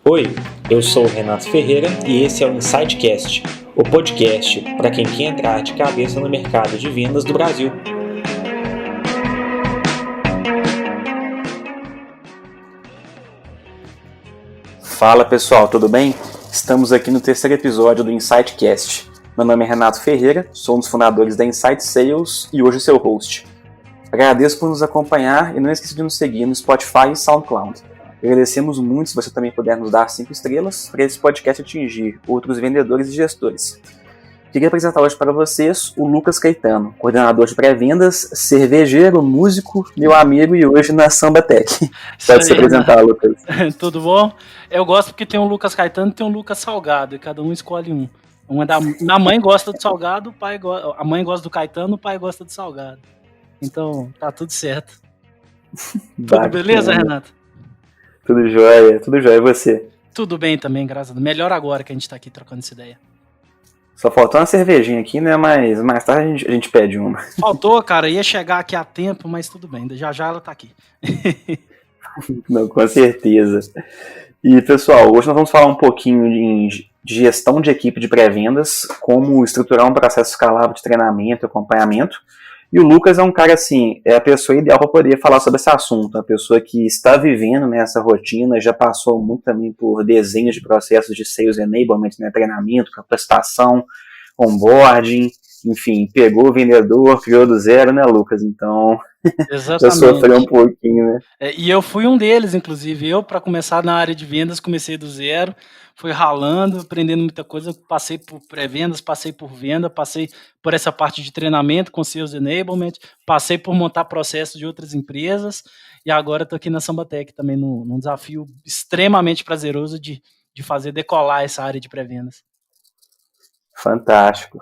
Oi, eu sou o Renato Ferreira e esse é o InsightCast, o podcast para quem quer entrar de cabeça no mercado de vendas do Brasil. Fala pessoal, tudo bem? Estamos aqui no terceiro episódio do InsightCast. Meu nome é Renato Ferreira, sou um dos fundadores da Insight Sales e hoje seu host. Agradeço por nos acompanhar e não esqueça de nos seguir no Spotify e SoundCloud. Agradecemos muito se você também puder nos dar 5 estrelas para esse podcast atingir outros vendedores e gestores. Queria apresentar hoje para vocês o Lucas Caetano, coordenador de pré-vendas, cervejeiro, músico, meu amigo e hoje na Sambatec. Pode se apresentar, Lucas. Tudo bom? Eu gosto porque tem um Lucas Caetano e tem um Lucas Salgado, e cada um escolhe um. A mãe gosta do Salgado, a mãe gosta do Caetano, o pai gosta do Salgado. Então, tá tudo certo. Tudo beleza, Renato? Tudo jóia. E você? Tudo bem também, graças a Deus. Melhor agora que a gente tá aqui trocando essa ideia. Só faltou uma cervejinha aqui, né? Mas mais tarde a gente pede uma. Faltou, cara. Ia chegar aqui a tempo, mas tudo bem. Já ela tá aqui. Não, com certeza. E, pessoal, hoje nós vamos falar um pouquinho de gestão de equipe de pré-vendas, como estruturar um processo escalável de treinamento e acompanhamento. E o Lucas é um cara, assim, é a pessoa ideal para poder falar sobre esse assunto. Uma pessoa que está vivendo nessa rotina, já passou muito também por desenhos de processos de sales enablement, né, treinamento, capacitação, onboarding, enfim, pegou o vendedor, criou do zero, né, Lucas? Então, exatamente. Já sofreu um pouquinho, né? E eu fui um deles, inclusive. Eu, para começar na área de vendas, comecei do zero, fui ralando, aprendendo muita coisa, passei por pré-vendas, passei por venda, passei por essa parte de treinamento com Sales Enablement, passei por montar processos de outras empresas e agora estou aqui na Sambatec também num desafio extremamente prazeroso de fazer decolar essa área de pré-vendas. Fantástico.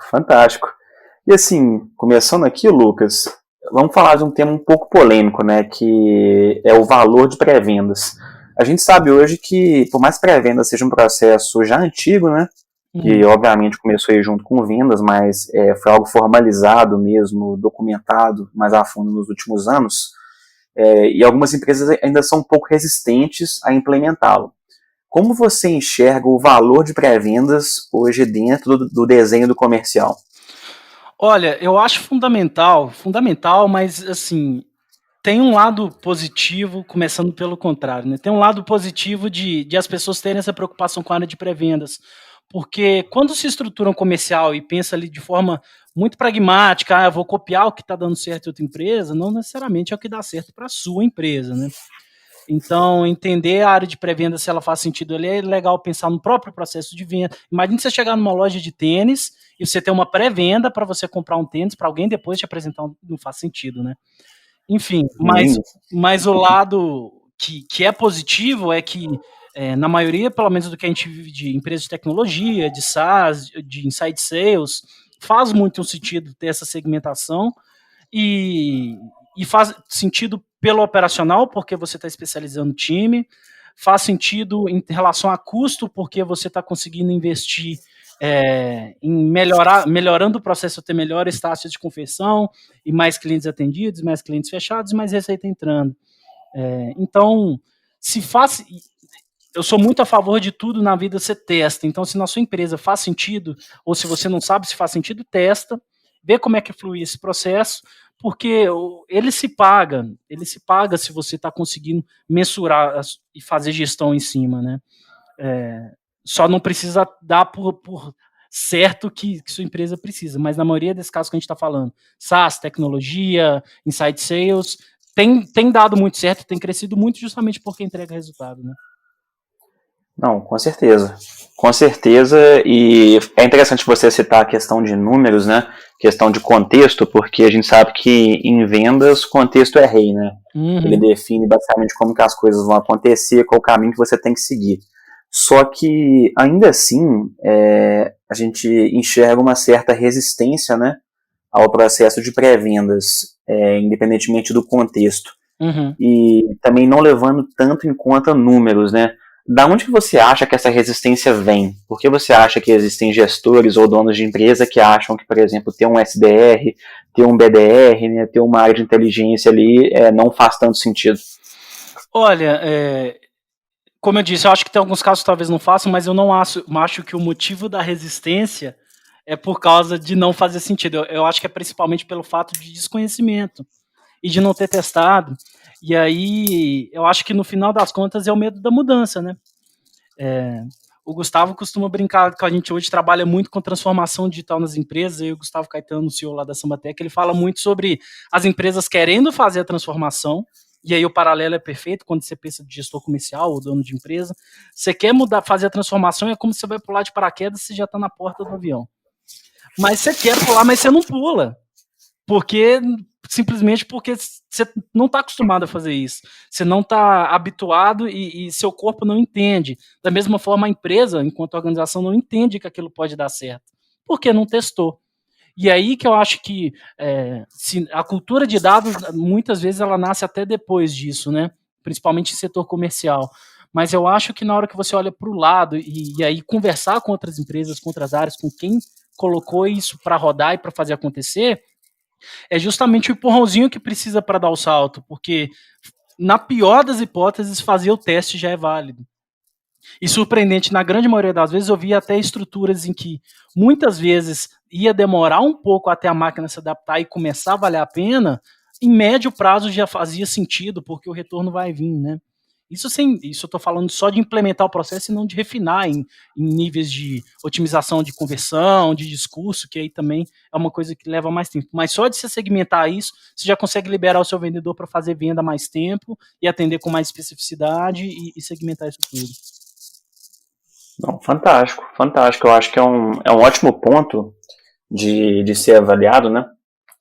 E assim, começando aqui, Lucas, vamos falar de um tema um pouco polêmico, né, que é o valor de pré-vendas. A gente sabe hoje que, por mais que pré-venda seja um processo já antigo, né, que obviamente começou aí junto com vendas, mas foi algo formalizado mesmo, documentado mais a fundo nos últimos anos, e algumas empresas ainda são um pouco resistentes a implementá-lo. Como você enxerga o valor de pré-vendas hoje dentro do desenho do comercial? Olha, eu acho fundamental, mas assim, tem um lado positivo, começando pelo contrário, né? Tem um lado positivo de as pessoas terem essa preocupação com a área de pré-vendas, porque quando se estrutura um comercial e pensa ali de forma muito pragmática, eu vou copiar o que está dando certo em outra empresa, não necessariamente é o que dá certo para a sua empresa, né? Então, entender a área de pré-venda, se ela faz sentido ali, é legal pensar no próprio processo de venda. Imagine você chegar numa loja de tênis e você ter uma pré-venda para você comprar um tênis para alguém depois te apresentar, não faz sentido, né? Enfim, mas o lado que é positivo é que, na maioria, pelo menos do que a gente vive de empresas de tecnologia, de SaaS, de inside sales, faz muito sentido ter essa segmentação e faz sentido pelo operacional, porque você está especializando o time, faz sentido em relação a custo, porque você está conseguindo investir em melhorando o processo, ter melhores taxas de conversão e mais clientes atendidos, mais clientes fechados e mais receita entrando. Então, eu sou muito a favor de tudo na vida, você testa. Então, se na sua empresa faz sentido, ou se você não sabe se faz sentido, testa, vê como é que flui esse processo, porque ele se paga se você está conseguindo mensurar e fazer gestão em cima, né? Só não precisa dar por certo que sua empresa precisa, mas na maioria desses casos que a gente está falando, SaaS, tecnologia, inside sales, tem dado muito certo, tem crescido muito justamente porque entrega resultado, né? Não, com certeza, e é interessante você citar a questão de números, né, questão de contexto, porque a gente sabe que em vendas, contexto é rei, né, Ele define basicamente como que as coisas vão acontecer, qual o caminho que você tem que seguir. Só que, ainda assim, a gente enxerga uma certa resistência, né, ao processo de pré-vendas, independentemente do contexto. E também não levando tanto em conta números, né. Da onde que você acha que essa resistência vem? Por que você acha que existem gestores ou donos de empresa que acham que, por exemplo, ter um SDR, ter um BDR, né, ter uma área de inteligência ali não faz tanto sentido? Olha, como eu disse, eu acho que tem alguns casos que talvez não façam, mas eu não acho que o motivo da resistência é por causa de não fazer sentido. Eu acho que é principalmente pelo fato de desconhecimento e de não ter testado. E aí, eu acho que no final das contas é o medo da mudança, né? O Gustavo costuma brincar com a gente hoje, trabalha muito com transformação digital nas empresas, e o Gustavo Caetano, o CEO lá da Sambatec, ele fala muito sobre as empresas querendo fazer a transformação, e aí o paralelo é perfeito quando você pensa de gestor comercial ou dono de empresa. Você quer mudar, fazer a transformação, é como se você vai pular de paraquedas e você já está na porta do avião. Mas você quer pular, mas você não pula. Simplesmente porque você não está acostumado a fazer isso. Você não está habituado e seu corpo não entende. Da mesma forma, a empresa, enquanto organização, não entende que aquilo pode dar certo. Porque não testou. E aí que eu acho que a cultura de dados, muitas vezes, ela nasce até depois disso, né? Principalmente em setor comercial. Mas eu acho que na hora que você olha para o lado e aí conversar com outras empresas, com outras áreas, com quem colocou isso para rodar e para fazer acontecer, é justamente o empurrãozinho que precisa para dar o salto, porque na pior das hipóteses, fazer o teste já é válido. E surpreendente, na grande maioria das vezes, eu vi até estruturas em que muitas vezes ia demorar um pouco até a máquina se adaptar e começar a valer a pena, em médio prazo já fazia sentido, porque o retorno vai vir, né? Isso eu estou falando só de implementar o processo e não de refinar em níveis de otimização de conversão, de discurso, que aí também é uma coisa que leva mais tempo. Mas só de você segmentar isso, você já consegue liberar o seu vendedor para fazer venda mais tempo e atender com mais especificidade e segmentar isso tudo. Não, fantástico, fantástico. Eu acho que é um ótimo ponto de ser avaliado, né?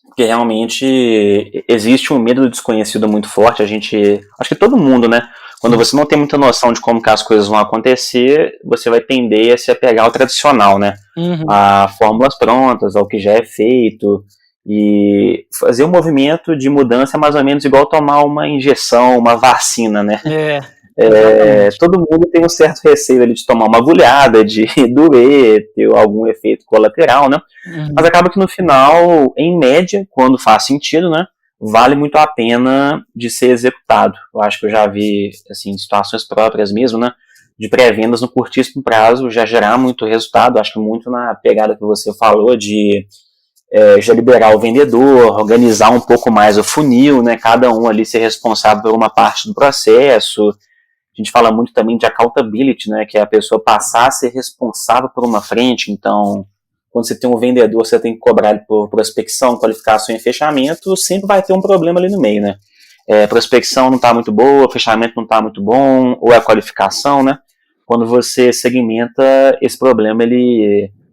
Porque realmente existe um medo do desconhecido muito forte. Acho que todo mundo, né? Quando você não tem muita noção de como que as coisas vão acontecer, você vai tender a se apegar ao tradicional, né? Uhum. A fórmulas prontas, ao que já é feito. E fazer um movimento de mudança é mais ou menos igual tomar uma injeção, uma vacina, né? Todo mundo tem um certo receio ali de tomar uma agulhada, de doer, ter algum efeito colateral, né? Uhum. Mas acaba que no final, em média, quando faz sentido, né? Vale muito a pena de ser executado. Eu acho que eu já vi, assim, situações próprias mesmo, né? De pré-vendas no curtíssimo prazo já gerar muito resultado. Acho que muito na pegada que você falou de já liberar o vendedor, organizar um pouco mais o funil, né? Cada um ali ser responsável por uma parte do processo. A gente fala muito também de accountability, né? Que é a pessoa passar a ser responsável por uma frente. Então, quando você tem um vendedor, você tem que cobrar ele por prospecção, qualificação e fechamento, sempre vai ter um problema ali no meio, né? Prospecção não está muito boa, fechamento não está muito bom, ou a qualificação, né? Quando você segmenta esse problema,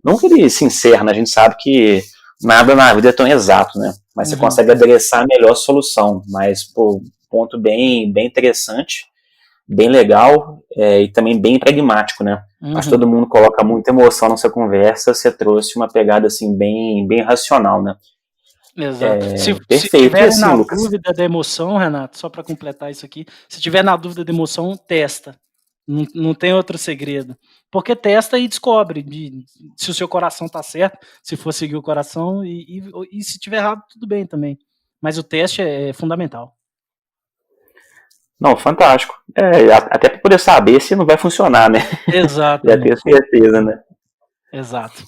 não que ele se encerra, né? A gente sabe que nada na vida é tão exato, né? Mas você consegue adereçar a melhor solução. Mas, pô, ponto bem interessante, bem legal e também bem pragmático, né? Acho que todo mundo coloca muita emoção nessa conversa, você trouxe uma pegada assim bem racional, né? Exato. Perfeito. Se tiver assim, na Lucas, dúvida da emoção, Renato, só para completar isso aqui, se tiver na dúvida da emoção, testa. Não tem outro segredo. Porque testa e descobre se o seu coração tá certo, se for seguir o coração, e se tiver errado, tudo bem também. Mas o teste é fundamental. Não, fantástico. Até para poder saber se não vai funcionar, né? Exato. Já ter certeza, né? Exato.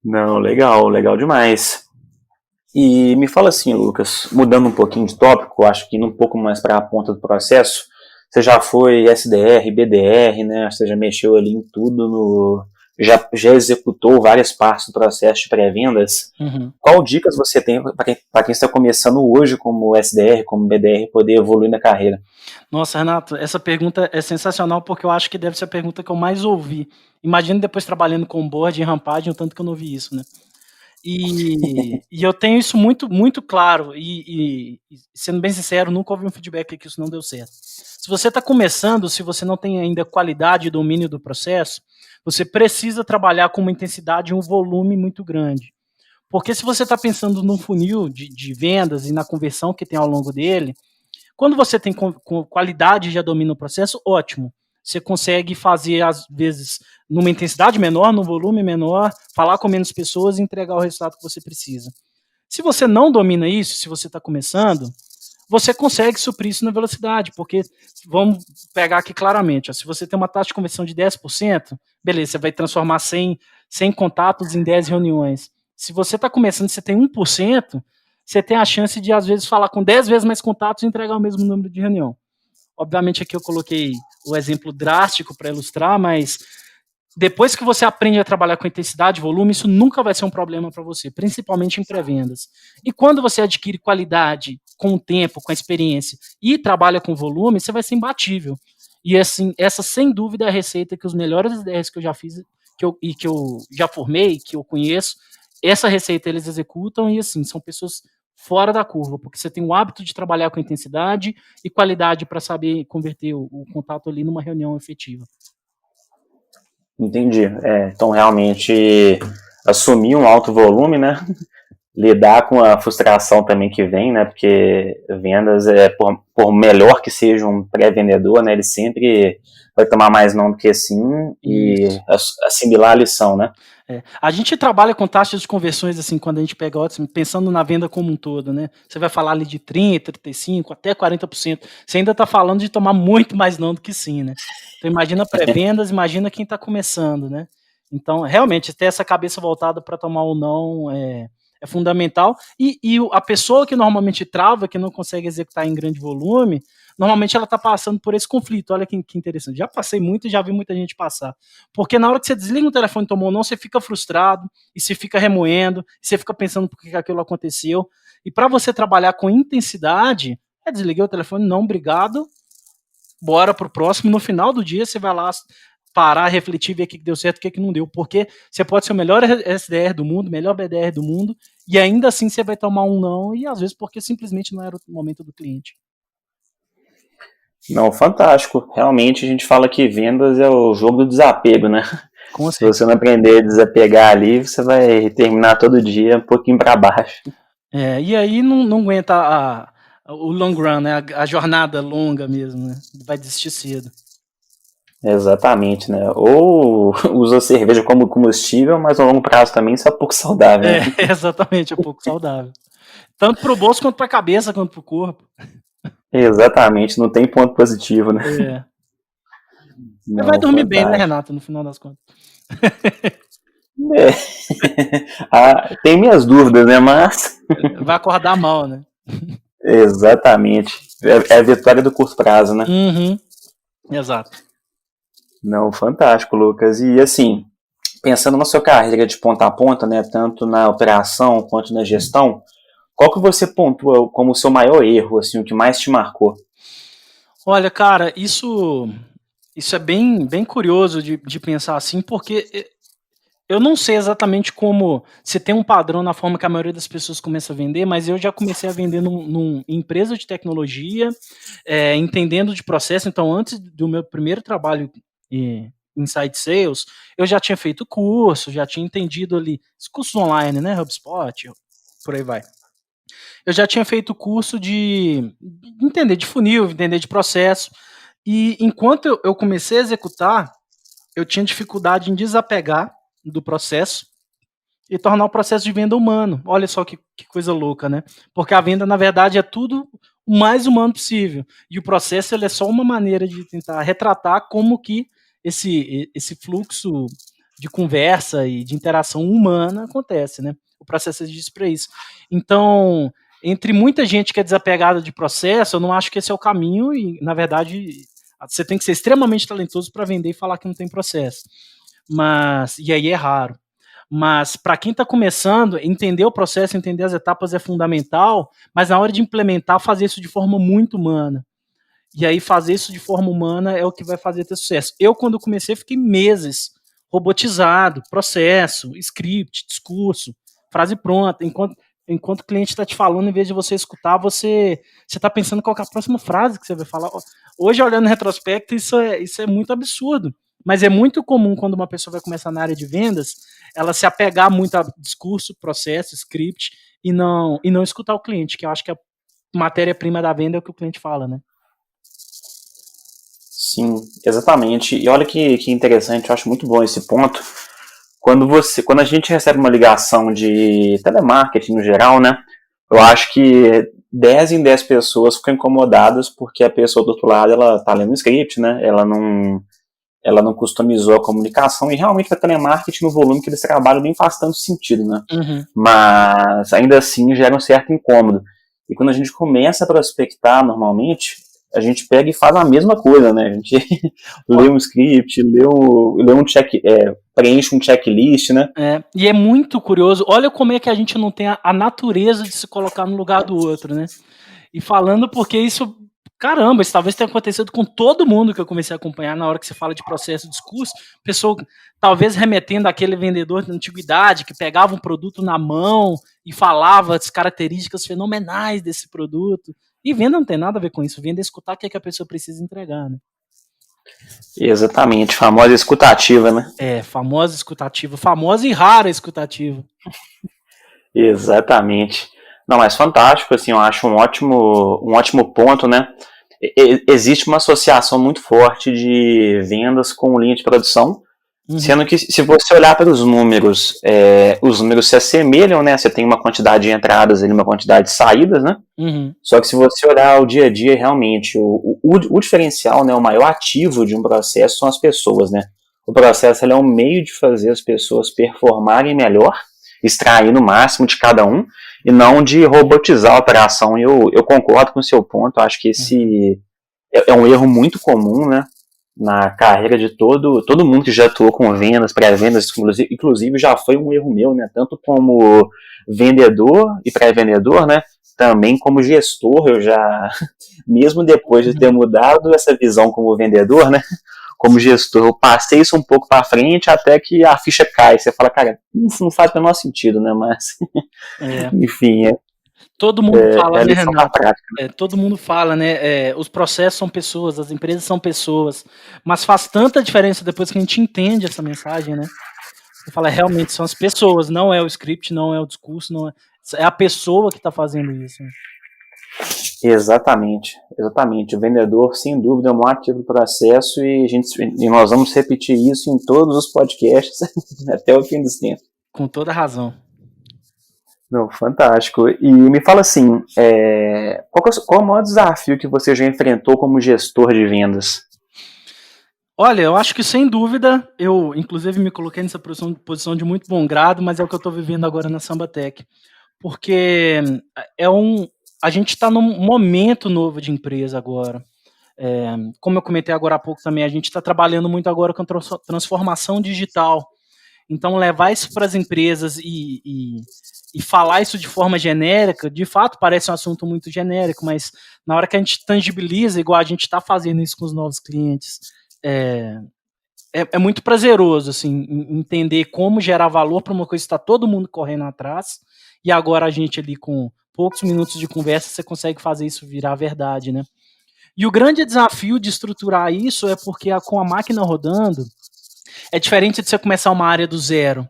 Não, legal demais. E me fala assim, Lucas, mudando um pouquinho de tópico, acho que indo um pouco mais para a ponta do processo, você já foi SDR, BDR, né? Você já mexeu ali em tudo, já executou várias partes do processo de pré-vendas. Qual dicas você tem para quem está começando hoje como SDR, como BDR, poder evoluir na carreira? Nossa, Renato, essa pergunta é sensacional porque eu acho que deve ser a pergunta que eu mais ouvi. Imagina depois trabalhando com board e rampagem, o tanto que eu não ouvi isso, né? E eu tenho isso muito claro e, sendo bem sincero, nunca ouvi um feedback que isso não deu certo. Se você está começando, se você não tem ainda qualidade e domínio do processo, você precisa trabalhar com uma intensidade e um volume muito grande. Porque se você está pensando num funil de vendas e na conversão que tem ao longo dele, quando você tem qualidade e já domina o processo, ótimo. Você consegue fazer, às vezes, numa intensidade menor, num volume menor, falar com menos pessoas e entregar o resultado que você precisa. Se você não domina isso, se você está começando, você consegue suprir isso na velocidade, porque vamos pegar aqui claramente, ó, se você tem uma taxa de conversão de 10%, beleza, você vai transformar 100 contatos em 10 reuniões. Se você está começando, você tem 1%, você tem a chance de, às vezes, falar com 10 vezes mais contatos e entregar o mesmo número de reunião. Obviamente aqui eu coloquei o exemplo drástico para ilustrar, mas depois que você aprende a trabalhar com intensidade e volume, isso nunca vai ser um problema para você, principalmente em pré-vendas. E quando você adquire qualidade com o tempo, com a experiência e trabalha com volume, você vai ser imbatível. E assim, essa sem dúvida é a receita que os melhores ideias que eu já fiz que eu já formei, que eu conheço, essa receita eles executam e assim, são pessoas fora da curva, porque você tem o hábito de trabalhar com intensidade e qualidade para saber converter o contato ali numa reunião efetiva. Entendi. Então, realmente, assumir um alto volume, né? Lidar com a frustração também que vem, né? Porque vendas, por melhor que seja um pré-vendedor, né? Ele sempre vai tomar mais não do que sim e assimilar a lição, né? A gente trabalha com taxas de conversões, assim, quando a gente pega outros, pensando na venda como um todo, né? Você vai falar ali de 30%, 35%, até 40%. Você ainda está falando de tomar muito mais não do que sim, né? Então imagina pré-vendas, imagina quem está começando, né? Então, realmente, ter essa cabeça voltada para tomar ou não é fundamental. E a pessoa que normalmente trava, que não consegue executar em grande volume, normalmente ela está passando por esse conflito. Olha que interessante. Já passei muito e já vi muita gente passar. Porque na hora que você desliga o telefone e tomou ou não, você fica frustrado, e você fica remoendo, e você fica pensando por que aquilo aconteceu. E para você trabalhar com intensidade, desliguei o telefone, não, obrigado, bora pro próximo. No final do dia, você vai lá parar, refletir, ver o que deu certo, o que não deu. Porque você pode ser o melhor SDR do mundo, melhor BDR do mundo, e ainda assim você vai tomar um não, e às vezes porque simplesmente não era o momento do cliente. Não, fantástico. Realmente a gente fala que vendas é o jogo do desapego, né? Se você não aprender a desapegar ali, você vai terminar todo dia um pouquinho para baixo. E aí não aguenta o long run, né? A jornada longa mesmo, né? Vai desistir cedo. Exatamente, né? Ou usa cerveja como combustível, mas a longo prazo também isso é pouco saudável. Né? Exatamente, é pouco saudável. Tanto pro bolso, quanto pra cabeça, quanto pro corpo. Exatamente, não tem ponto positivo, né? Você vai dormir bem, né, Renato, no final das contas? Tem minhas dúvidas, né? Mas. Vai acordar mal, né? Exatamente. É a vitória do curto prazo, né? Uhum. Exato. Não, fantástico, Lucas. E assim, pensando na sua carreira de ponta a ponta, né? Tanto na operação quanto na gestão, qual que você pontua como o seu maior erro, assim, o que mais te marcou? Olha, cara, isso é bem curioso de pensar assim, porque eu não sei exatamente como, se tem um padrão na forma que a maioria das pessoas começa a vender, mas eu já comecei a vender numa empresa de tecnologia, entendendo de processo. Então, antes do meu primeiro trabalho em Inside Sales, eu já tinha feito curso, já tinha entendido ali, os cursos online, né, HubSpot, por aí vai. Eu já tinha feito curso de entender de funil, entender de processo, e enquanto eu comecei a executar, eu tinha dificuldade em desapegar do processo e tornar o processo de venda humano. Olha só que coisa louca, né? Porque a venda, na verdade, é tudo o mais humano possível. E o processo ele é só uma maneira de tentar retratar como que esse fluxo de conversa e de interação humana acontece, né? O processo existe para isso. Então, entre muita gente que é desapegada de processo, eu não acho que esse é o caminho e, na verdade, você tem que ser extremamente talentoso para vender e falar que não tem processo. E aí é raro. Mas para quem está começando, entender o processo, entender as etapas é fundamental, mas na hora de implementar, fazer isso de forma muito humana. E aí fazer isso de forma humana é o que vai fazer ter sucesso. Eu, quando comecei, fiquei meses robotizado, processo, script, discurso, frase pronta. Enquanto o cliente está te falando, em vez de você escutar, você está pensando qual é a próxima frase que você vai falar. Hoje, olhando em retrospecto, isso é muito absurdo. Mas é muito comum quando uma pessoa vai começar na área de vendas, ela se apegar muito a discurso, processo, script e não escutar o cliente, que eu acho que a matéria-prima da venda é o que o cliente fala, né? Sim, exatamente. E olha que interessante, eu acho muito bom esse ponto. Quando a gente recebe uma ligação de telemarketing no geral, né? Eu acho que 10 em 10 pessoas ficam incomodadas porque a pessoa do outro lado, ela tá lendo um script, né? Ela não customizou a comunicação e realmente para telemarketing no volume que eles trabalham nem faz tanto sentido, né? Uhum. Mas ainda assim gera um certo incômodo. E quando a gente começa a prospectar normalmente, a gente pega e faz a mesma coisa, né? A gente lê um script, lê um preenche um checklist, né? E é muito curioso, olha como é que a gente não tem a natureza de se colocar no lugar do outro, né? E falando porque isso, caramba, isso talvez tenha acontecido com todo mundo que eu comecei a acompanhar na hora que você fala de processo de discurso, pessoa talvez remetendo àquele vendedor da antiguidade que pegava um produto na mão e falava as características fenomenais desse produto. E venda não tem nada a ver com isso, venda é escutar o que a pessoa precisa entregar, né? Exatamente, famosa escutativa, né? Famosa escutativa, famosa e rara escutativa. Exatamente. Não, mas fantástico, assim, eu acho um ótimo ponto, né? Existe uma associação muito forte de vendas com linha de produção, sendo que se você olhar para os números se assemelham, né? Você tem uma quantidade de entradas e uma quantidade de saídas, né? Só que se você olhar o dia a dia, realmente, o diferencial, né, o maior ativo de um processo são as pessoas, né? O processo é um meio de fazer as pessoas performarem melhor, extrair no máximo de cada um, e não de robotizar a operação. Eu concordo com o seu ponto, acho que esse é um erro muito comum, né, na carreira de todo mundo que já atuou com vendas, pré-vendas, inclusive já foi um erro meu, né, tanto como vendedor e pré-vendedor, né, também como gestor. Eu já, mesmo depois de ter mudado essa visão como vendedor, né, como gestor, eu passei isso um pouco para frente até que a ficha cai. Você fala, cara, isso não faz o menor sentido, né? Mas, enfim, todo mundo fala, né, Renato? Prática. Todo mundo fala, né? Os processos são pessoas, as empresas são pessoas, mas faz tanta diferença depois que a gente entende essa mensagem, né? Você fala, realmente são as pessoas, não é o script, não é o discurso, não é a pessoa que está fazendo isso. Né? Exatamente. O vendedor, sem dúvida, é um ativo do processo e nós vamos repetir isso em todos os podcasts até o fim dos tempos. Com toda razão. Não, fantástico. E me fala assim, qual é o maior desafio que você já enfrentou como gestor de vendas? Olha, eu acho que sem dúvida, eu inclusive me coloquei nessa posição de muito bom grado, mas é o que eu estou vivendo agora na Sambatec. Porque a gente está num momento novo de empresa agora. Como eu comentei agora há pouco também, a gente está trabalhando muito agora com transformação digital. Então, levar isso para as empresas e falar isso de forma genérica, de fato parece um assunto muito genérico, mas na hora que a gente tangibiliza, igual a gente está fazendo isso com os novos clientes, é muito prazeroso assim, entender como gerar valor para uma coisa que está todo mundo correndo atrás, e agora a gente ali com poucos minutos de conversa, você consegue fazer isso virar verdade, né? E o grande desafio de estruturar isso é porque com a máquina rodando, é diferente de você começar uma área do zero.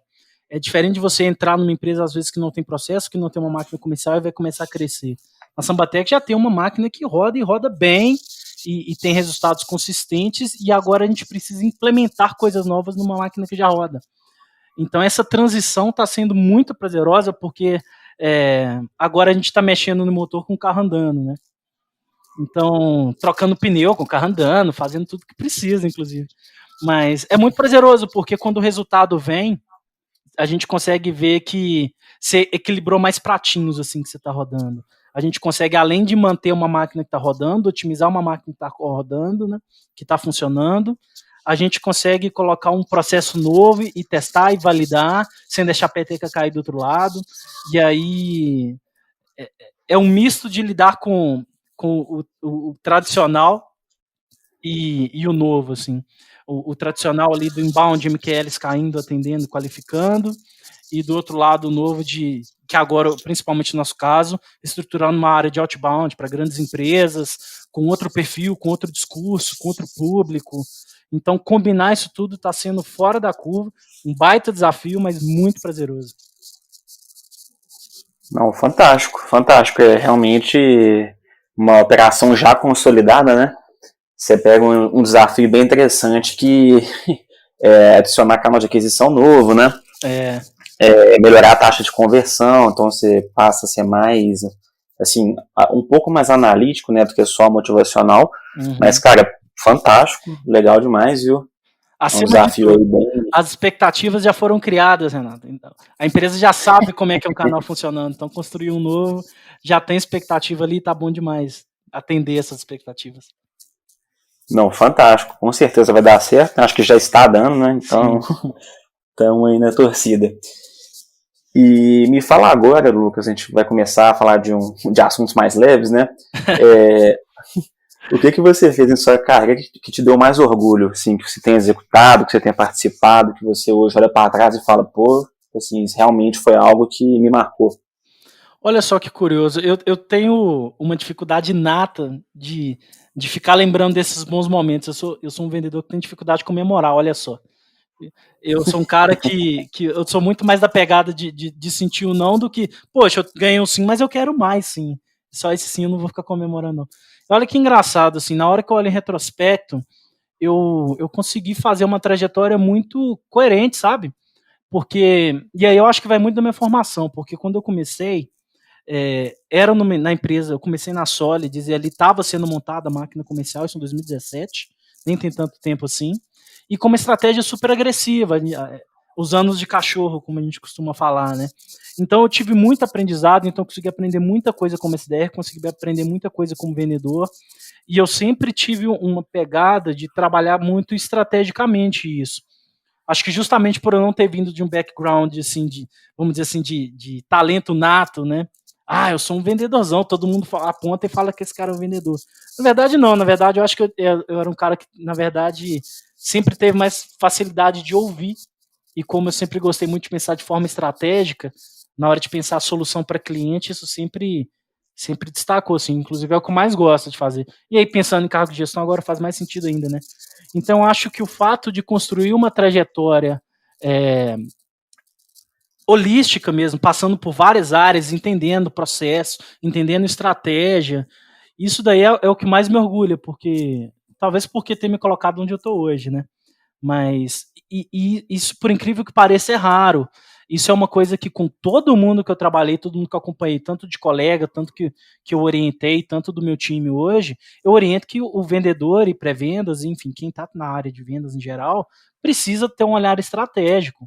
É diferente de você entrar numa empresa, às vezes, que não tem processo, que não tem uma máquina comercial e vai começar a crescer. A Sambatec já tem uma máquina que roda e roda bem e tem resultados consistentes, e agora a gente precisa implementar coisas novas numa máquina que já roda. Então, essa transição está sendo muito prazerosa, porque agora a gente está mexendo no motor com o carro andando, né? Então, trocando pneu com o carro andando, fazendo tudo que precisa, inclusive. Mas é muito prazeroso, porque quando o resultado vem, a gente consegue ver que você equilibrou mais pratinhos assim que você está rodando. A gente consegue, além de manter uma máquina que está rodando, otimizar uma máquina que está rodando, né, que está funcionando, a gente consegue colocar um processo novo e testar e validar, sem deixar a peteca cair do outro lado. E aí é um misto de lidar com o tradicional e o novo, assim. O tradicional ali do inbound, MQLs caindo, atendendo, qualificando, e do outro lado o novo que agora, principalmente no nosso caso, estruturando uma área de outbound para grandes empresas, com outro perfil, com outro discurso, com outro público. Então, combinar isso tudo está sendo fora da curva, um baita desafio, mas muito prazeroso. Não, fantástico. É realmente uma operação já consolidada, né? Você pega um desafio bem interessante que é adicionar canal de aquisição novo, né? Melhorar a taxa de conversão, então você passa a ser mais assim, um pouco mais analítico, né, do que só motivacional, mas, cara, fantástico, legal demais, viu? É um Acima de desafio tudo, aí bem... as expectativas já foram criadas, Renato. Então, a empresa já sabe como é que é o canal funcionando, então construir um novo, já tem expectativa ali, tá bom demais atender essas expectativas. Não, fantástico, com certeza vai dar certo, acho que já está dando, né, então estamos aí na torcida. E me fala agora, Lucas, a gente vai começar a falar de assuntos mais leves, né? O que você fez em sua carreira que te deu mais orgulho, assim, que você tenha executado, que você tenha participado, que você hoje olha para trás e fala, pô, assim, isso realmente foi algo que me marcou. Olha só que curioso, eu tenho uma dificuldade inata de ficar lembrando desses bons momentos. Eu sou um vendedor que tem dificuldade de comemorar, olha só. Eu sou um cara que eu sou muito mais da pegada de sentir o não do que, poxa, eu ganhei um sim, mas eu quero mais sim. Só esse sim eu não vou ficar comemorando, não. Olha que engraçado, assim, na hora que eu olho em retrospecto, eu consegui fazer uma trajetória muito coerente, sabe? Porque, e aí eu acho que vai muito da minha formação, porque quando eu comecei, era na empresa, eu comecei na Solids e ali estava sendo montada a máquina comercial, isso em 2017, nem tem tanto tempo assim, e com uma estratégia super agressiva, os anos de cachorro, como a gente costuma falar, né? Então eu tive muito aprendizado, então eu consegui aprender muita coisa como SDR, consegui aprender muita coisa como vendedor, e eu sempre tive uma pegada de trabalhar muito estrategicamente isso. Acho que justamente por eu não ter vindo de um background, assim, vamos dizer assim, de talento nato, né? Ah, eu sou um vendedorzão, todo mundo aponta e fala que esse cara é um vendedor. Na verdade, não, na verdade, eu acho que eu era um cara que, na verdade, sempre teve mais facilidade de ouvir, e como eu sempre gostei muito de pensar de forma estratégica, na hora de pensar a solução para cliente, isso sempre destacou, assim, inclusive é o que eu mais gosto de fazer. E aí, pensando em cargo de gestão, agora faz mais sentido ainda, né? Então, acho que o fato de construir uma trajetória holística mesmo, passando por várias áreas, entendendo o processo, entendendo estratégia, isso daí é o que mais me orgulha, porque talvez porque ter me colocado onde eu estou hoje, né? Mas e isso, por incrível que pareça, é raro. Isso é uma coisa que com todo mundo que eu trabalhei, todo mundo que eu acompanhei, tanto de colega, tanto que eu orientei, tanto do meu time hoje, eu oriento que o vendedor e pré-vendas, enfim, quem está na área de vendas em geral, precisa ter um olhar estratégico.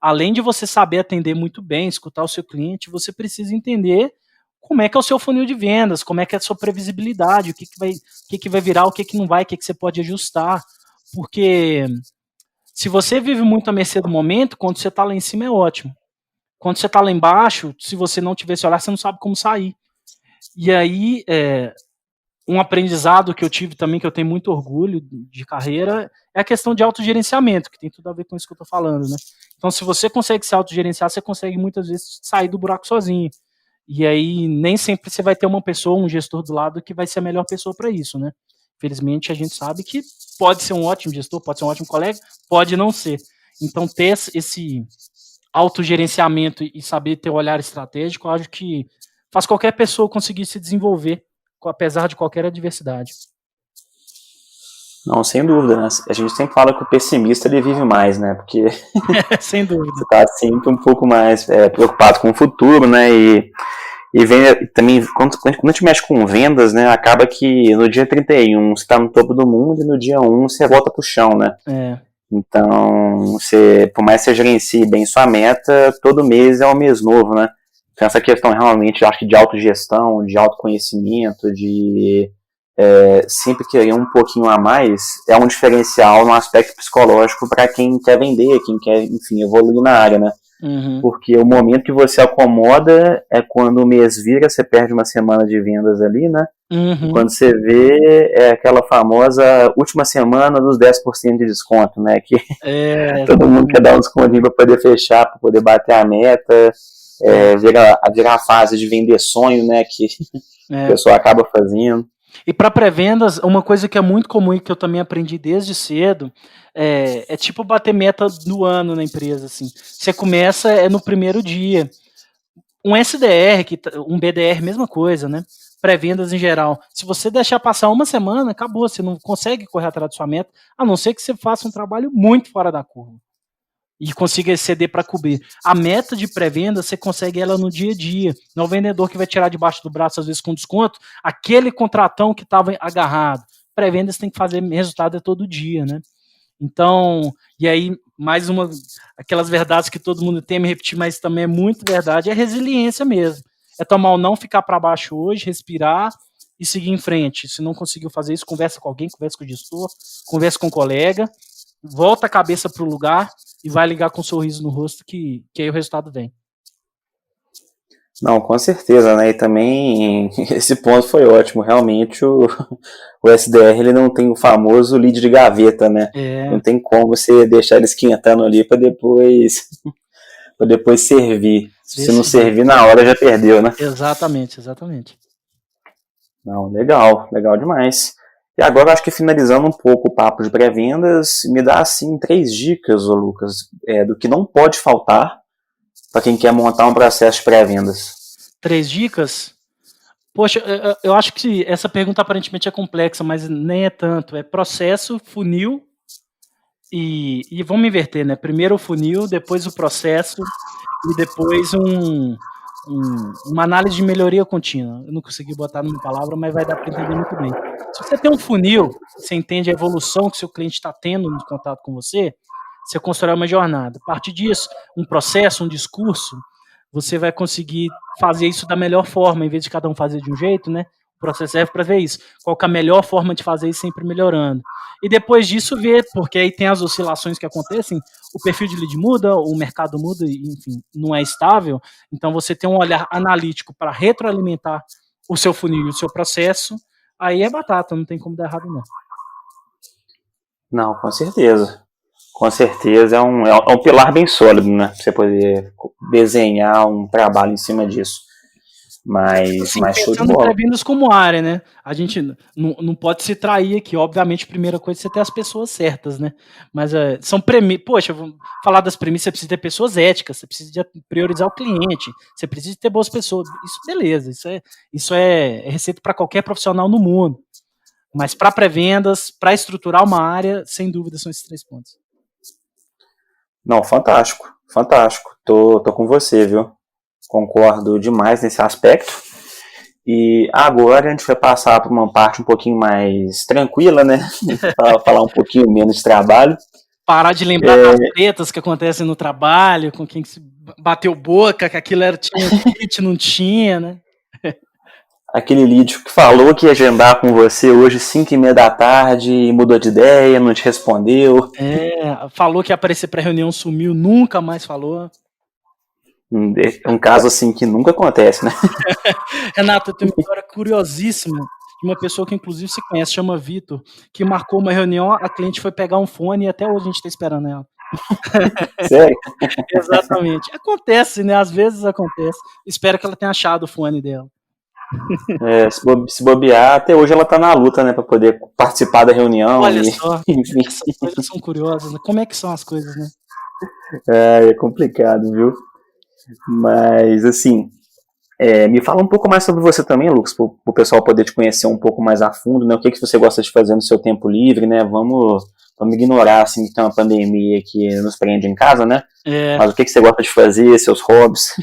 Além de você saber atender muito bem, escutar o seu cliente, você precisa entender como é que é o seu funil de vendas, como é que é a sua previsibilidade, o que vai virar, o que não vai, o que você pode ajustar. Porque se você vive muito à mercê do momento, quando você está lá em cima é ótimo. Quando você está lá embaixo, se você não tiver esse olhar, você não sabe como sair. E aí, um aprendizado que eu tive também, que eu tenho muito orgulho de carreira, é a questão de autogerenciamento, que tem tudo a ver com isso que eu estou falando, né? Então, se você consegue se autogerenciar, você consegue muitas vezes sair do buraco sozinho. E aí, nem sempre você vai ter uma pessoa, um gestor do lado, que vai ser a melhor pessoa para isso, né? Infelizmente, a gente sabe que pode ser um ótimo gestor, pode ser um ótimo colega, pode não ser. Então, ter esse autogerenciamento e saber ter um olhar estratégico, eu acho que faz qualquer pessoa conseguir se desenvolver, apesar de qualquer adversidade. Não, sem dúvida, né? A gente sempre fala que o pessimista ele vive mais, né? Porque sem dúvida. Você está sempre um pouco mais preocupado com o futuro, né? E vem também, quando a gente mexe com vendas, né? Acaba que no dia 31 você está no topo do mundo e no dia 1 você volta pro chão, né? Então, por mais que você gerencie bem sua meta, todo mês é um mês novo, né? Então, essa questão realmente, acho que de autogestão, de autoconhecimento, de sempre querer um pouquinho a mais, é um diferencial no aspecto psicológico para quem quer vender, quem quer, enfim, evoluir na área, né? Porque o momento que você acomoda é quando o mês vira, você perde uma semana de vendas ali, né? E quando você vê, é aquela famosa última semana dos 10% de desconto, né? Que todo mundo quer dar um descontinho para poder fechar, para poder bater a meta, virar a fase de vender sonho, né? Que a pessoa acaba fazendo. E para pré-vendas, uma coisa que é muito comum e que eu também aprendi desde cedo é tipo bater meta do ano na empresa. Assim. Você começa no primeiro dia. Um SDR, um BDR, mesma coisa, né? Pré-vendas em geral. Se você deixar passar uma semana, acabou. Você não consegue correr atrás da sua meta, a não ser que você faça um trabalho muito fora da curva. e consiga exceder para cobrir. A meta de pré-venda, você consegue ela no dia a dia. Não é o vendedor que vai tirar debaixo do braço, às vezes com desconto, aquele contratão que estava agarrado. Pré-venda você tem que fazer resultado todo dia, né? Então, e aí, mais uma, aquelas verdades que todo mundo tem a me repetir, mas também é muito verdade, é resiliência mesmo. É tomar o não, ficar para baixo hoje, respirar e seguir em frente. Se não conseguiu fazer isso, conversa com alguém, conversa com o gestor, conversa com o colega, volta a cabeça para o lugar e vai ligar com um sorriso no rosto que aí o resultado vem. Não, com certeza, né? E também esse ponto foi ótimo. Realmente o SDR ele não tem o famoso lead de gaveta, né? Não tem como você deixar ele esquentando ali para depois servir. Se não servir na hora já perdeu, né? Exatamente. Não, legal demais. E agora acho que finalizando um pouco o papo de pré-vendas, me dá assim 3 dicas, ô Lucas, do que não pode faltar para quem quer montar um processo de pré-vendas. 3 dicas? Poxa, eu acho que essa pergunta aparentemente é complexa, mas nem é tanto. É processo, funil e vamos inverter, né? Primeiro o funil, depois o processo e depois uma análise de melhoria contínua. Eu não consegui botar numa palavra, mas vai dar para entender muito bem. Se você tem um funil, você entende a evolução que seu cliente está tendo no contato com você, você constrói uma jornada. A partir disso, um processo, um discurso, você vai conseguir fazer isso da melhor forma, em vez de cada um fazer de um jeito, né? O processo serve para ver isso. Qual que é a melhor forma de fazer isso sempre melhorando. E depois disso ver, porque aí tem as oscilações que acontecem, o perfil de lead muda, o mercado muda, enfim, não é estável. Então você tem um olhar analítico para retroalimentar o seu funil e o seu processo, aí é batata, não tem como dar errado não. Não, com certeza. Com certeza é um pilar bem sólido, né? Pra você poder desenhar um trabalho em cima disso. Mas show de bola. Pré-vendas como área, né? A gente não pode se trair aqui. Obviamente, a primeira coisa é você ter as pessoas certas, né? Mas são premissas. Poxa, vamos falar das premissas, você precisa ter pessoas éticas, você precisa priorizar o cliente, você precisa ter boas pessoas. Isso, beleza, isso é receita para qualquer profissional no mundo. Mas para pré-vendas, para estruturar uma área, sem dúvida, são esses 3 pontos. Não, fantástico. Tô com você, viu? Concordo demais nesse aspecto. E agora a gente vai passar para uma parte um pouquinho mais tranquila, né? Para falar um pouquinho menos de trabalho. Parar de lembrar das tretas que acontecem no trabalho, com quem se bateu boca, que aquilo tinha fit, não tinha, né? Aquele lead que falou que ia agendar com você hoje 5h30 da tarde e mudou de ideia, não te respondeu. Falou que ia aparecer para reunião, sumiu, nunca mais falou. Um caso assim que nunca acontece, né? Renato, eu tenho uma história curiosíssima de uma pessoa que inclusive você conhece, chama Vitor, que marcou uma reunião, a cliente foi pegar um fone e até hoje a gente está esperando ela. Sério? Exatamente. Acontece, né? Às vezes acontece. Espero que ela tenha achado o fone dela. Se bobear, até hoje ela tá na luta, né, para poder participar da reunião. Olha só, essas coisas são curiosas, né? Como é que são as coisas, né? É complicado, viu? Mas, assim, me fala um pouco mais sobre você também, Lucas, para o pessoal poder te conhecer um pouco mais a fundo, né? O que você gosta de fazer no seu tempo livre, né? Vamos ignorar, assim, que tem uma pandemia que nos prende em casa, né? Mas o que você gosta de fazer, seus hobbies?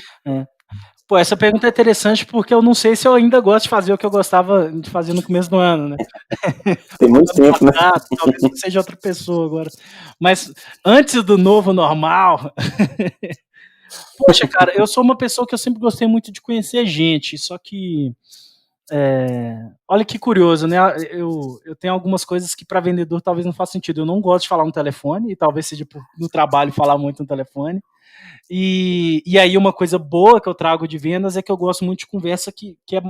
Pô, essa pergunta é interessante porque eu não sei se eu ainda gosto de fazer o que eu gostava de fazer no começo do ano, né? Tem muito tempo, né? Talvez eu seja outra pessoa agora. Mas antes do novo normal... Poxa, cara, eu sou uma pessoa que eu sempre gostei muito de conhecer gente, só que... olha que curioso, né? Eu tenho algumas coisas que para vendedor talvez não faça sentido. Eu não gosto de falar no telefone, e talvez seja no trabalho falar muito no telefone. E aí uma coisa boa que eu trago de vendas é que eu gosto muito de conversa que é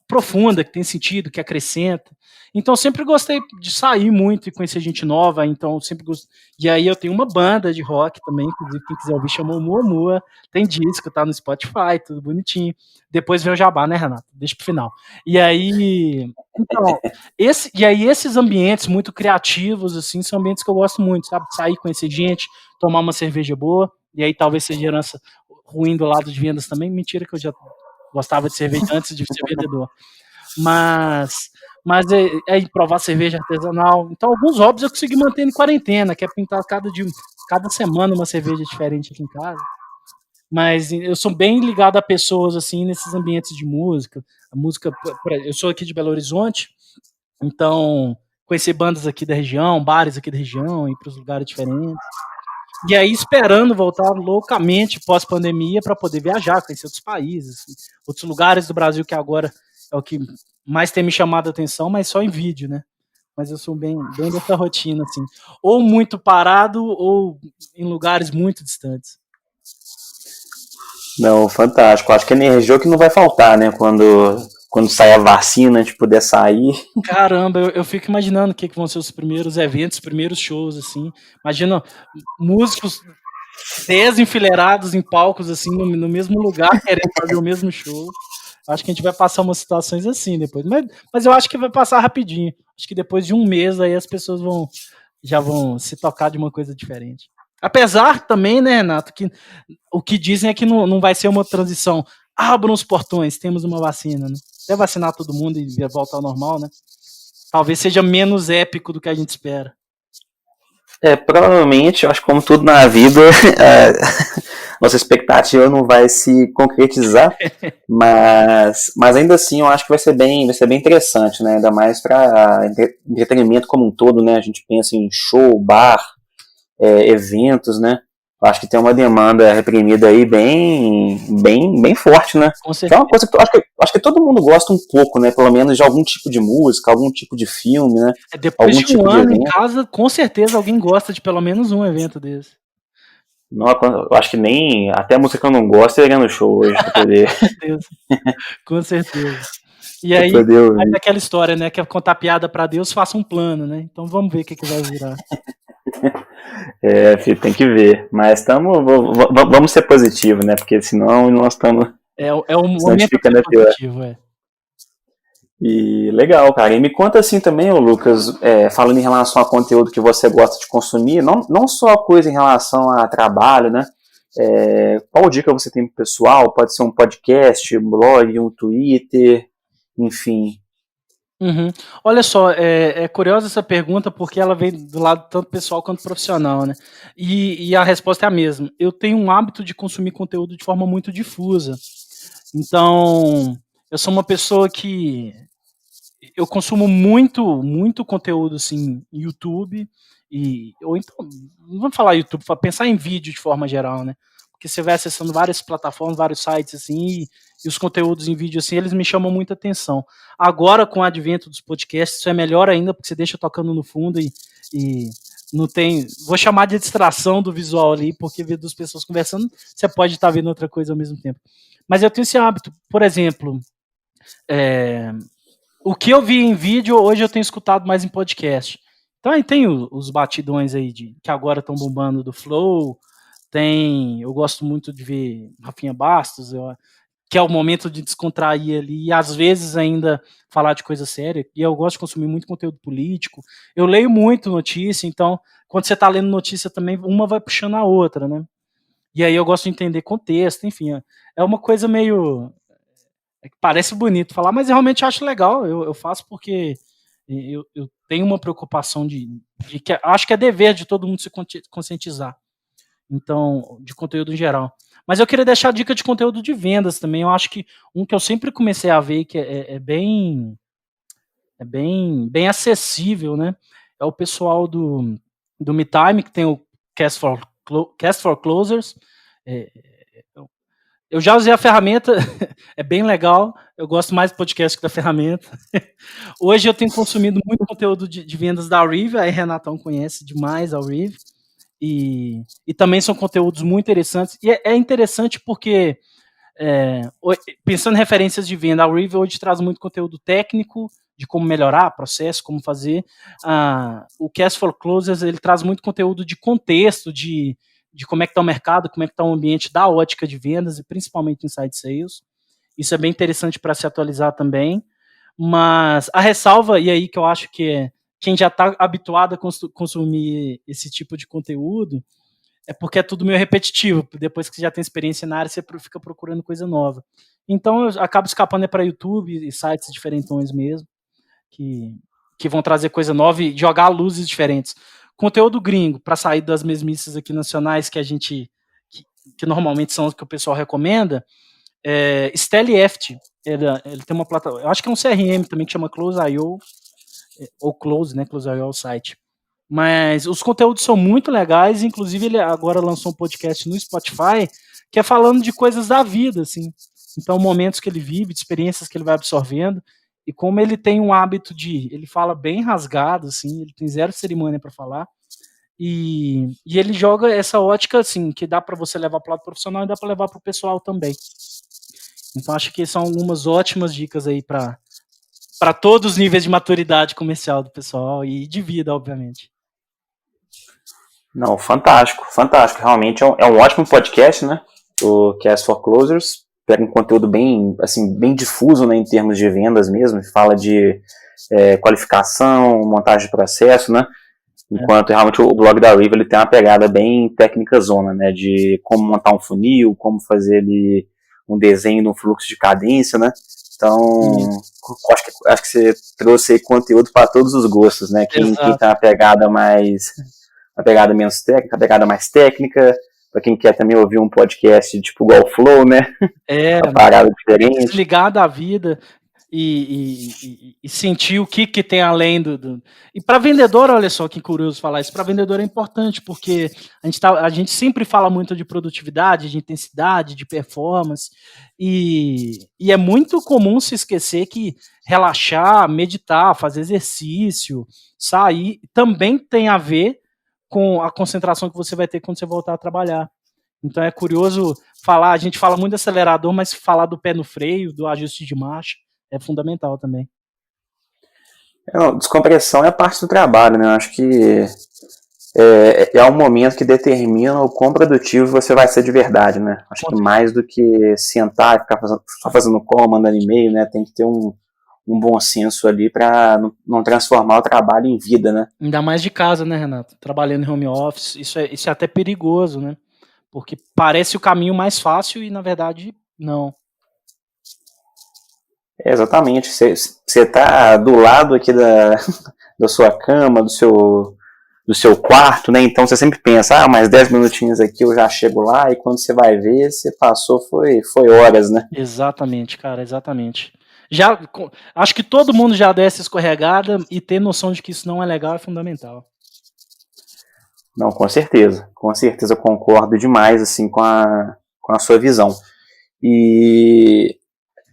profunda, que tem sentido, que acrescenta. Então, sempre gostei de sair muito e conhecer gente nova, então sempre gostei. E aí eu tenho uma banda de rock também, inclusive quem quiser ouvir chama Oumuamua, tem disco, tá no Spotify, tudo bonitinho. Depois vem o jabá, né, Renato? Deixa pro final. E aí, então, esses ambientes muito criativos, assim, são ambientes que eu gosto muito, sabe? Sair, conhecer gente, tomar uma cerveja boa, e aí talvez seja herança ruim do lado de vendas também. Mentira que eu já gostava de cerveja antes de ser vendedor. Mas mas é ir provar cerveja artesanal. Então, alguns hobbies eu consegui manter em quarentena, que é pintar cada semana uma cerveja diferente aqui em casa. Mas eu sou bem ligado a pessoas, assim, nesses ambientes de música. A música, eu sou aqui de Belo Horizonte, então conhecer bandas aqui da região, bares aqui da região, ir para os lugares diferentes. E aí esperando voltar loucamente pós-pandemia para poder viajar, conhecer outros países, assim, outros lugares do Brasil, que agora é o que mais tem me chamado a atenção, mas só em vídeo, né? Mas eu sou bem dessa rotina, assim. Ou muito parado, ou em lugares muito distantes. Não, fantástico. Acho que energia é o que não vai faltar, né? Quando sair a vacina, a gente puder sair. Caramba, eu fico imaginando o que vão ser os primeiros eventos, os primeiros shows, assim. Imagina músicos 10 enfileirados em palcos, assim, no mesmo lugar, querendo fazer o mesmo show. Acho que a gente vai passar umas situações assim depois. Mas eu acho que vai passar rapidinho. Acho que depois de um mês aí as pessoas já vão se tocar de uma coisa diferente. Apesar também, né, Renato, que o que dizem é que não vai ser uma transição. Abram os portões, temos uma vacina, né? Até vacinar todo mundo e voltar ao normal, né? Talvez seja menos épico do que a gente espera. Provavelmente, eu acho que como tudo na vida, nossa expectativa não vai se concretizar, mas ainda assim eu acho que vai ser bem interessante, né? Ainda mais para entretenimento como um todo, né? A gente pensa em show, bar, eventos, né? Eu acho que tem uma demanda reprimida aí bem forte, né? Com Que é uma certeza. coisa que acho que todo mundo gosta um pouco, né? Pelo menos de algum tipo de música, algum tipo de filme, né? Depois Algum de um tipo de ano em evento. casa, com certeza alguém gosta de pelo menos um evento desse. Não, eu acho que nem até a música que eu não gosto eu iria no show hoje pra poder, Com certeza, com certeza. E pra aí, poder faz ouvir. aquela história, né? Quer contar piada pra Deus, faça um plano, né? Então vamos ver o que vai virar. Filho, tem que ver. Mas vamos ser positivo, né? Porque senão nós estamos. É um Senão a gente momento de fica ser na pior. positivo, é. E legal, cara. E me conta assim também, ô Lucas, falando em relação a conteúdo que você gosta de consumir, não só coisa em relação a trabalho, né? Qual dica você tem pro pessoal? Pode ser um podcast, um blog, um Twitter, enfim. Uhum. Olha só, é curiosa essa pergunta porque ela vem do lado tanto pessoal quanto profissional, né? E a resposta é a mesma. Eu tenho um hábito de consumir conteúdo de forma muito difusa. Então, eu sou uma pessoa que eu consumo muito conteúdo assim, YouTube ou então, não vamos falar YouTube, pensar em vídeo de forma geral, né? Porque você vai acessando várias plataformas, vários sites assim, e os conteúdos em vídeo assim, eles me chamam muita atenção. Agora com o advento dos podcasts, isso é melhor ainda, porque você deixa tocando no fundo e não tem, vou chamar de distração do visual ali, porque ver duas pessoas conversando, você pode estar vendo outra coisa ao mesmo tempo. Mas eu tenho esse hábito, por exemplo, é, o que eu vi em vídeo, hoje eu tenho escutado mais em podcast. Então aí tem os batidões aí que agora estão bombando do Flow, eu gosto muito de ver Rafinha Bastos, que é o momento de descontrair ali, e às vezes ainda falar de coisa séria, e eu gosto de consumir muito conteúdo político. Eu leio muito notícia, então quando você está lendo notícia também, uma vai puxando a outra, né? E aí eu gosto de entender contexto, enfim, é uma coisa meio parece bonito falar, mas eu realmente acho legal. Eu faço porque eu tenho uma preocupação de que acho que é dever de todo mundo se conscientizar. Então, de conteúdo em geral. Mas eu queria deixar a dica de conteúdo de vendas também. Eu acho que um que eu sempre comecei a ver que bem acessível, né? É o pessoal do MeTime, que tem o Cast for Closers. É, eu já usei a ferramenta, é bem legal. Eu gosto mais do podcast que da ferramenta. Hoje eu tenho consumido muito conteúdo de vendas da Rive, aí Renatão conhece demais a Rive. E também são conteúdos muito interessantes. E é interessante porque, pensando em referências de venda, a Rive hoje traz muito conteúdo técnico, de como melhorar processo, como fazer. O Cast for Closers, ele traz muito conteúdo de contexto, de como é que está o mercado, como é que está o ambiente da ótica de vendas e principalmente inside sales. Isso é bem interessante para se atualizar também. Mas a ressalva, e aí que eu acho que quem já está habituado a consumir esse tipo de conteúdo, é porque é tudo meio repetitivo. Depois que você já tem experiência na área, você fica procurando coisa nova. Então eu acabo escapando para YouTube e sites diferentões mesmo. que vão trazer coisa nova e jogar luzes diferentes. Conteúdo gringo, para sair das mesmices aqui nacionais que normalmente são os que o pessoal recomenda, Stelieft, ele tem uma plataforma, eu acho que é um CRM também que chama Close.io, ou Close, né? Close.io é o site. Mas os conteúdos são muito legais, inclusive ele agora lançou um podcast no Spotify, que é falando de coisas da vida, assim. Então, momentos que ele vive, de experiências que ele vai absorvendo, e como ele tem um hábito ele fala bem rasgado, assim, ele tem zero cerimônia para falar, e ele joga essa ótica, assim, que dá para você levar para o lado profissional e dá para levar para o pessoal também. Então, acho que são algumas ótimas dicas aí para todos os níveis de maturidade comercial do pessoal e de vida, obviamente. Não, fantástico, fantástico. Realmente é um ótimo podcast, né? O Cast for Closers. Pega um conteúdo bem, assim, bem difuso, né, em termos de vendas mesmo. Fala de qualificação, montagem de processo, né? Enquanto realmente o blog da Riva ele tem uma pegada bem técnica zona, né? De como montar um funil, como fazer ali um desenho de um fluxo de cadência, né? Então, acho que você trouxe aí conteúdo para todos os gostos, né? Quem tem uma pegada menos técnica, uma pegada mais técnica, para quem quer também ouvir um podcast tipo igual o Flow, né? Uma parada diferente. Desligar da vida e sentir o que tem além do... E para vendedor, olha só que curioso falar isso, para vendedor é importante, porque a gente sempre fala muito de produtividade, de intensidade, de performance, e é muito comum se esquecer que relaxar, meditar, fazer exercício, sair, também tem a ver com a concentração que você vai ter quando você voltar a trabalhar. Então é curioso falar, a gente fala muito do acelerador, mas falar do pé no freio, do ajuste de marcha, é fundamental também. Descompressão é parte do trabalho, né? Eu acho que é um momento que determina o quão produtivo você vai ser de verdade, né? Acho que mais do que sentar e ficar só fazendo call, mandando e-mail, né? Tem que ter um bom senso ali para não transformar o trabalho em vida, né? Ainda mais de casa, né, Renato? Trabalhando em home office, isso é até perigoso, né? Porque parece o caminho mais fácil e, na verdade, não. Exatamente. Você está do lado aqui da sua cama, do seu quarto, né? Então você sempre pensa, mais 10 minutinhos aqui eu já chego lá, e quando você vai ver, você passou, foi horas, né? Exatamente, cara, exatamente. Acho que todo mundo já deu essa escorregada, e ter noção de que isso não é legal é fundamental. Não, com certeza eu concordo demais assim com a sua visão. E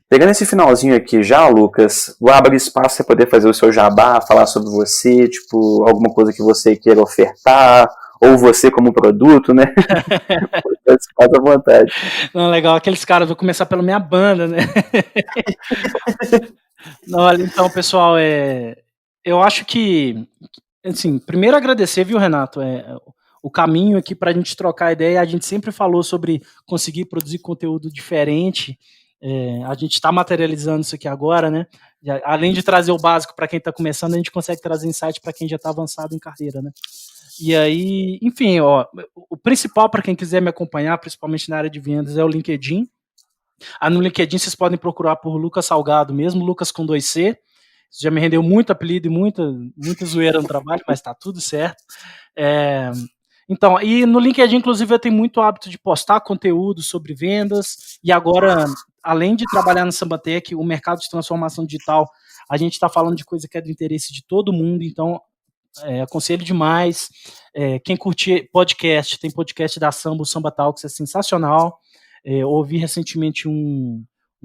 pegando esse finalzinho aqui já, Lucas, vou abrir espaço para você poder fazer o seu jabá, falar sobre você, tipo, alguma coisa que você queira ofertar, ou você como produto, né? Faz à vontade. Não, legal, aqueles caras, vou começar pela minha banda, né? Não, olha, então, pessoal, eu acho que, assim, primeiro agradecer, viu, Renato, o caminho aqui para a gente trocar ideia. A gente sempre falou sobre conseguir produzir conteúdo diferente. A gente está materializando isso aqui agora, né? Além de trazer o básico para quem está começando, a gente consegue trazer insight para quem já está avançado em carreira, né? E aí, enfim, o principal para quem quiser me acompanhar, principalmente na área de vendas, é o LinkedIn. No LinkedIn vocês podem procurar por Lucas Salgado mesmo, Lucas com 2C. Isso já me rendeu muito apelido e muita zoeira no trabalho, mas tá tudo certo. Então, e no LinkedIn, inclusive, eu tenho muito hábito de postar conteúdo sobre vendas, e agora, além de trabalhar na Sambatec, o mercado de transformação digital, a gente está falando de coisa que é do interesse de todo mundo, então aconselho demais. Quem curtir podcast, tem podcast da Samba, o Samba Talks, é sensacional. Ouvi recentemente um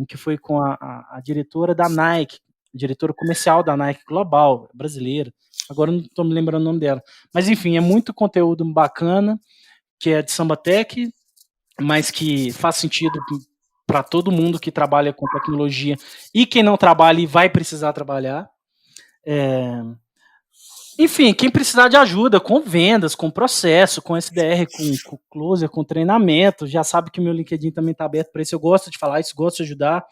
que foi com a diretora da Nike, diretora comercial da Nike Global, brasileira. Agora não estou me lembrando o nome dela. Mas, enfim, é muito conteúdo bacana, que é de Sambatec, mas que faz sentido para todo mundo que trabalha com tecnologia e quem não trabalha e vai precisar trabalhar. Enfim, quem precisar de ajuda com vendas, com processo, com SDR, com closer, com treinamento, já sabe que meu LinkedIn também está aberto para isso. Eu gosto de falar isso, gosto de ajudar.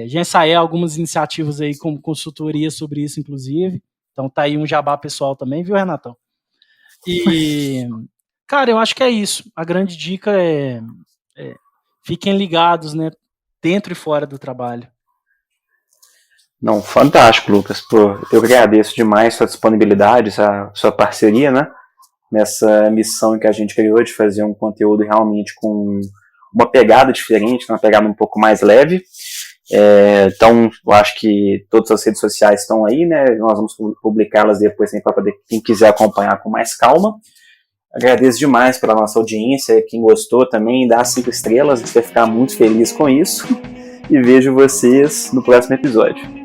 Já ensaiei algumas iniciativas aí como consultoria sobre isso, inclusive. Então tá aí um jabá pessoal também, viu, Renatão? E, cara, eu acho que é isso. A grande dica é fiquem ligados, né, dentro e fora do trabalho. Não, fantástico, Lucas. Pô, eu agradeço demais sua disponibilidade, sua parceria, né? Nessa missão que a gente criou de fazer um conteúdo realmente com uma pegada diferente, uma pegada um pouco mais leve. Então, eu acho que todas as redes sociais estão aí, né? Nós vamos publicá-las depois para poder quem quiser acompanhar com mais calma. Agradeço demais pela nossa audiência, quem gostou também, dá 5 estrelas, a gente vai ficar muito feliz com isso. E vejo vocês no próximo episódio.